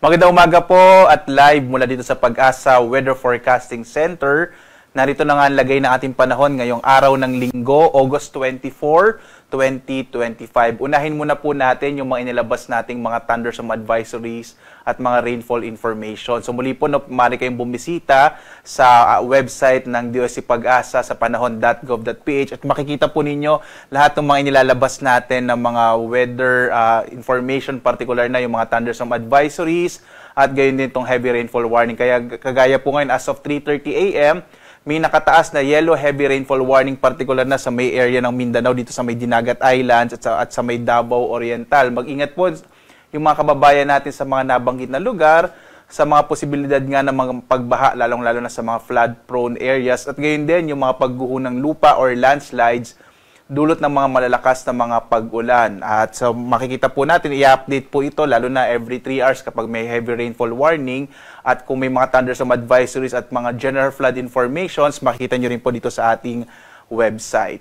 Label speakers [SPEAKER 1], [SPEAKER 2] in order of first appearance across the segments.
[SPEAKER 1] Magandang umaga po at live mula dito sa Pag-asa Weather Forecasting Center. Narito na nga ang lagay ng ating panahon ngayong araw ng Linggo, August 24, 2025. Unahin muna po natin yung mga inilabas nating mga thunderstorm advisories at mga rainfall information. So muli po, maaari kayong bumisita sa website ng DOST Pag-asa sa panahon.gov.ph at makikita po ninyo lahat ng mga inilalabas natin ng mga weather information, particular na yung mga thunderstorm advisories at gayon din itong heavy rainfall warning. Kaya kagaya po ngayon as of 3:30 a.m., may nakataas na yellow heavy rainfall warning, particular na sa may area ng Mindanao, dito sa may Dinagat Islands at sa may Davao Oriental. Mag-ingat po yung mga kababayan natin sa mga nabanggit na lugar, sa mga posibilidad nga ng mga pagbaha, lalong-lalo na sa mga flood-prone areas, at gayon din yung mga pagguho ng lupa or landslides, dulot ng mga malalakas na mga pag-ulan. At so makikita po natin, i-update po ito lalo na every 3 hours kapag may heavy rainfall warning, at kung may mga thunderstorm advisories at mga general flood informations, makikita nyo rin po dito sa ating website.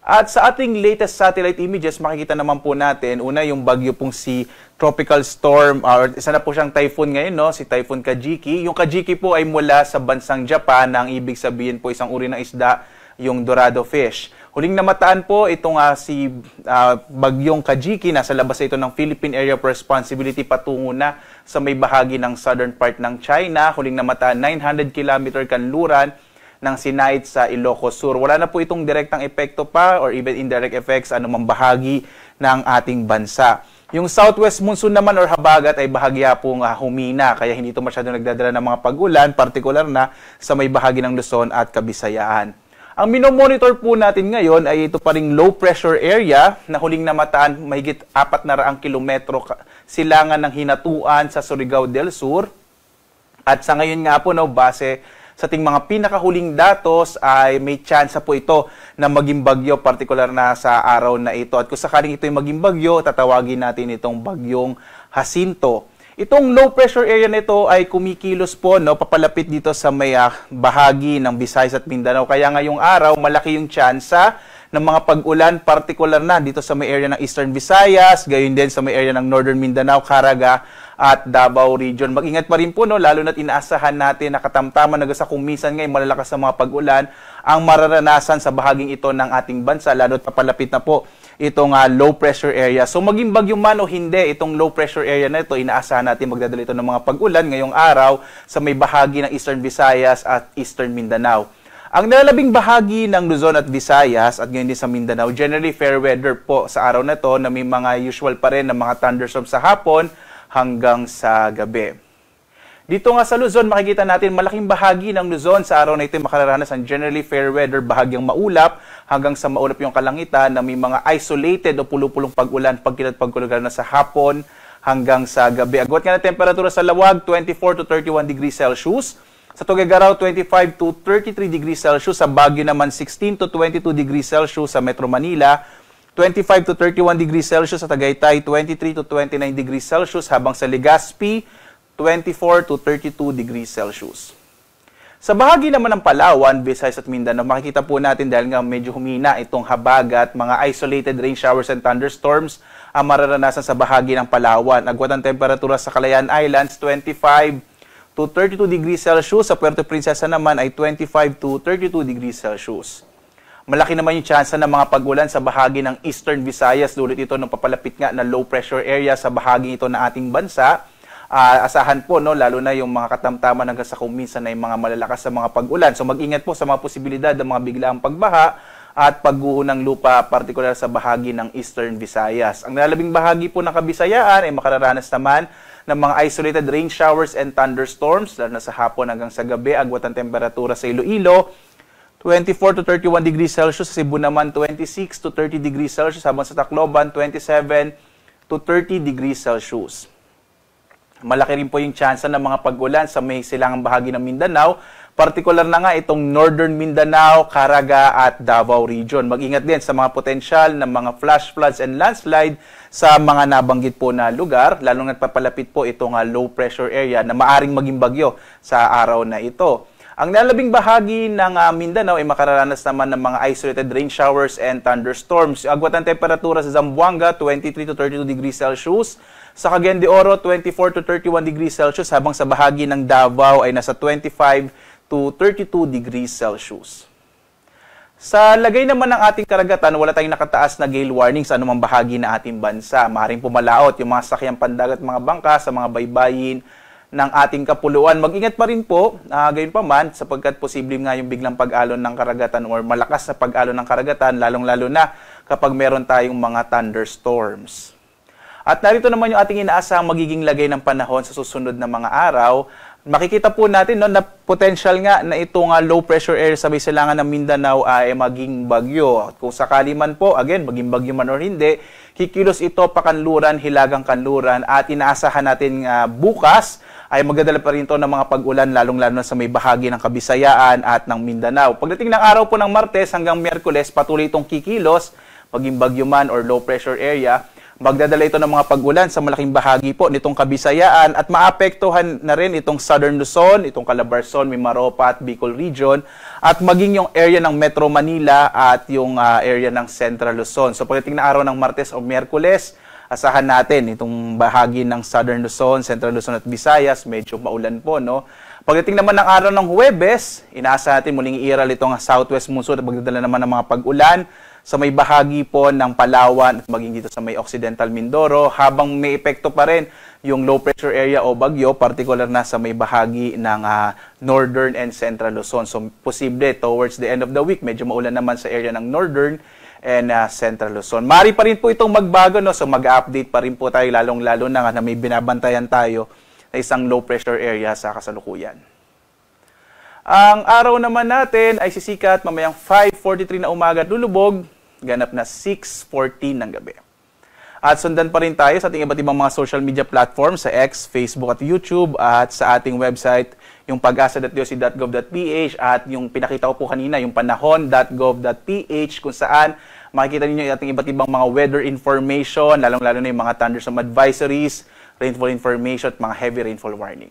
[SPEAKER 1] At sa ating latest satellite images, makikita naman po natin, una yung bagyo pong si Tropical Storm, or isa na po siyang typhoon ngayon, no? Si Typhoon Kajiki. Yung Kajiki po ay mula sa bansang Japan, na ang ibig sabihin po isang uri ng isda, yung Dorado fish. Huling namataan po itong si bagyong Kajiki, nasa labas ito ng Philippine Area of Responsibility patungo na sa may bahagi ng southern part ng China. Huling namataan 900 km kanluran ng Sinait sa Ilocos Sur. Wala na po itong direktang epekto pa or even indirect effects anumang bahagi ng ating bansa. Yung southwest monsoon naman or habagat ay bahagya pong humina, kaya hindi ito masyadong nagdadala ng mga pag-ulan, partikular na sa may bahagi ng Luzon at Kabisayaan. Ang minomonitor po natin ngayon ay ito pa ring low pressure area na huling namataan mahigit 400 kilometro silangan ng hinatuan sa Surigao del Sur. At sa ngayon nga po, base sa ating mga pinakahuling datos ay may tsansa po ito na maging bagyo, partikular na sa araw na ito. At kung sakaling ito ay maging bagyo, tatawagin natin itong bagyong Jacinto. Itong low pressure area nito ay kumikilos po, papalapit dito sa may bahagi ng Visayas at Mindanao. Kaya ngayong araw, malaki yung tsansa ng mga pag-ulan, particular na dito sa may area ng Eastern Visayas, gayon din sa may area ng Northern Mindanao, Caraga at Davao Region. Mag-ingat pa rin po, lalo na't inaasahan natin na katamtaman na sa kung minsan ngayon malalakas sa mga pag-ulan ang mararanasan sa bahaging ito ng ating bansa, lalo't papalapit na po itong low pressure area. So maging bagyo man o hindi, itong low pressure area na ito, inaasahan natin magdadala ito ng mga pag-ulan ngayong araw sa may bahagi ng Eastern Visayas at Eastern Mindanao. Ang nalalabing bahagi ng Luzon at Visayas at ngayon din sa Mindanao, generally fair weather po sa araw na ito, na may mga usual pa rin na mga thunderstorms sa hapon hanggang sa gabi. Dito nga sa Luzon, makikita natin malaking bahagi ng Luzon sa araw na ito makararanas ng generally fair weather, bahagyang maulap hanggang sa maulap yung kalangitan, na may mga isolated o pulupulong pag-ulan, pagkulugan na sa hapon hanggang sa gabi. Agwat nga na temperatura sa Lawag, 24 to 31 degrees Celsius. Sa Tuguegarao, 25 to 33 degrees Celsius. Sa Baguio naman, 16 to 22 degrees Celsius. Sa Metro Manila, 25 to 31 degrees Celsius. Sa Tagaytay, 23 to 29 degrees Celsius. Habang sa Legazpi, 24 to 32 degrees Celsius. Sa bahagi naman ng Palawan, Visayas at Mindanao, makikita po natin dahil nga medyo humina itong habagat, mga isolated rain showers and thunderstorms ang mararanasan sa bahagi ng Palawan. Agwat ang temperatura sa Calayan Islands, 25 to 32 degrees Celsius. Sa Puerto Princesa naman ay 25 to 32 degrees Celsius. Malaki naman yung tsansa ng mga pag-ulan sa bahagi ng Eastern Visayas, dulot ito ng papalapit nga na low pressure area sa bahagi ito ng ating bansa. Asahan po, lalo na yung mga katamtaman hanggang sa kung minsan ay mga malalakas sa mga pag-ulan. So mag-ingat po sa mga posibilidad ng mga biglaang pagbaha at pagguho ng lupa, partikular sa bahagi ng Eastern Visayas. Ang nalalabing bahagi po ng Kabisayaan ay makararanas naman ng mga isolated rain showers and thunderstorms, lalo na sa hapon hanggang sa gabi. Agwat ang temperatura sa Iloilo, 24 to 31 degrees Celsius. Sa Cebu naman, 26 to 30 degrees Celsius. Habang sa Tacloban, 27 to 30 degrees Celsius. Malaki rin po yung tsansa ng mga pag-ulan sa may silangang bahagi ng Mindanao, partikular na nga itong Northern Mindanao, Caraga at Davao Region. Mag-ingat din sa mga potensyal ng mga flash floods and landslide sa mga nabanggit po na lugar, lalo na't papalapit po itong low pressure area na maaring maging bagyo sa araw na ito. Ang nalalabing bahagi ng Mindanao ay makararanas naman ng mga isolated rain showers and thunderstorms. Agwat ang temperatura sa Zamboanga, 23 to 32 degrees Celsius. Sa Cagayan de Oro, 24 to 31 degrees Celsius, habang sa bahagi ng Davao ay nasa 25 to 32 degrees Celsius. Sa lagay naman ng ating karagatan, wala tayong nakataas na gale warning sa anumang bahagi ng ating bansa. Maaaring pumalaot yung mga sakyang pandagat, mga bangka sa mga baybayin ng ating kapuluan. Mag-ingat pa rin po, gayon pa man, sapagkat posible nga yung biglang pag-alon ng karagatan or malakas na pag-alon ng karagatan, lalong-lalo na kapag meron tayong mga thunderstorms. At narito naman yung ating inaasahang magiging lagay ng panahon sa susunod na mga araw. Makikita po natin na potential nga na itong low pressure area sa may silangan ng Mindanao ay maging bagyo. At kung sakali man po, again, maging bagyo man or hindi, kikilos ito pakanluran, hilagang kanluran, at inaasahan natin bukas ay magdadala pa rin ito ng mga pag-ulan, lalong-lalo na sa may bahagi ng Kabisayaan at ng Mindanao. Pagdating ng araw po ng Martes hanggang Miyerkules, patuloy itong kikilos, maging bagyo man or low pressure area. Magdadala ito ng mga pag-ulan sa malaking bahagi po nitong Kabisayaan at maapektuhan na rin itong Southern Luzon, itong Calabarzon, Mimaropa at Bicol Region, at maging yung area ng Metro Manila at yung area ng Central Luzon. So pagdating na araw ng Martes o Miyerkules, asahan natin itong bahagi ng Southern Luzon, Central Luzon at Visayas, medyo maulan po, no? Pagdating naman ng araw ng Huwebes, inaasahan natin muling iiral itong southwest monsoon at magdadala naman ng mga pag-ulan sa may bahagi po ng Palawan at maging dito sa may Occidental Mindoro, habang may epekto pa rin yung low pressure area o bagyo, particular na sa may bahagi ng Northern and Central Luzon. So posible towards the end of the week, medyo maulan naman sa area ng Northern and Central Luzon. Mari pa rin po itong magbago, no? So mag-update pa rin po tayo, lalong-lalo na may binabantayan tayo na isang low pressure area sa kasalukuyan. Ang araw naman natin ay sisikat mamayang 5:43 na umaga at lulubog, ganap na 6:14 ng gabi. At sundan pa rin tayo sa ating iba't ibang mga social media platforms sa X, Facebook at YouTube, at sa ating website, yung pag-asa.doc.gov.ph, at yung pinakita ko po kanina, yung panahon.gov.ph, kung saan makikita ninyo yung ating iba't ibang mga weather information, lalong-lalo na yung mga thunderstorm advisories, rainfall information at mga heavy rainfall warning.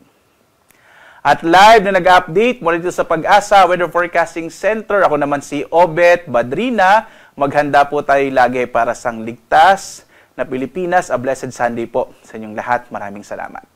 [SPEAKER 1] At live na nag-update mula dito sa Pag-asa Weather Forecasting Center, ako naman si Obet Badrina. Maghanda po tayo lagi para sa ligtas na Pilipinas. A blessed Sunday po sa inyong lahat. Maraming salamat.